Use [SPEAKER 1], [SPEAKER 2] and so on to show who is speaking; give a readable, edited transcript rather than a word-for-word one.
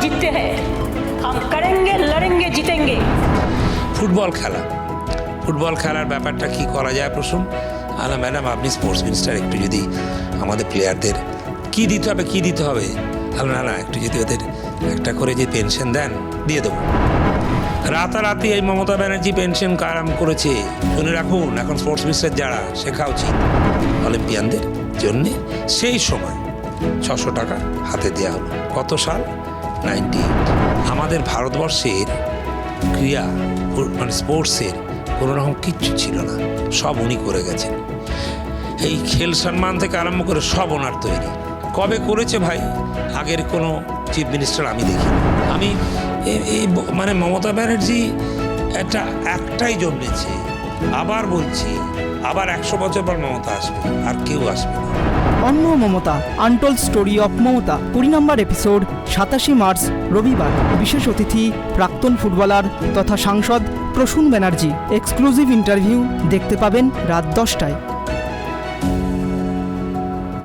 [SPEAKER 1] जीतते हैं, हम करेंगे, लड़ेंगे, जीतेंगे।
[SPEAKER 2] ফুটবল খেলার ব্যাপারটা কি করা যায় প্রসূন? ম্যাডাম আপনি স্পোর্টস মিনিস্টার, একটু যদি আমাদের প্লেয়ারদের কি দিতে হবে না একটু যদি ওদের একটা করে যে পেনশন দেন দিয়ে দেবো। রাতারাতি এই মমতা ব্যানার্জি পেনশন আরাম করেছে, শুনে রাখুন। এখন স্পোর্টস মিনিস্টার যারা, শেখা উচিত অলিম্পিয়ানদের জন্যে সেই সময় 600 টাকা হাতে দেওয়া হলো। কত সাল? 98। আমাদের ভারতবর্ষের ক্রীড়া মানে স্পোর্টসের কোনো রকম কিচ্ছু ছিল না, সব উনি করে গেছেন। এই খেল সম্মান থেকে আরম্ভ করে সব ওনার তৈরি। কবে করেছে ভাই? আগের কোনো চিফ মিনিস্টার আমি দেখি। আমি এই মানে মমতা ব্যানার্জি একটাই জন্মেছে, আবার বলছি, আবার 100 বছর পর মমতা আসবে, আর কেউ আসবে না।
[SPEAKER 3] অন্য Mamata, untold story of Mamata 20 number episode 27 March রবিবার। বিশেষ অতিথি প্রাক্তন ফুটবলার তথা সাংসদ প্রসূন ব্যানার্জি। এক্সক্লুসিভ ইন্টারভিউ দেখতে পাবেন রাত 10টায়।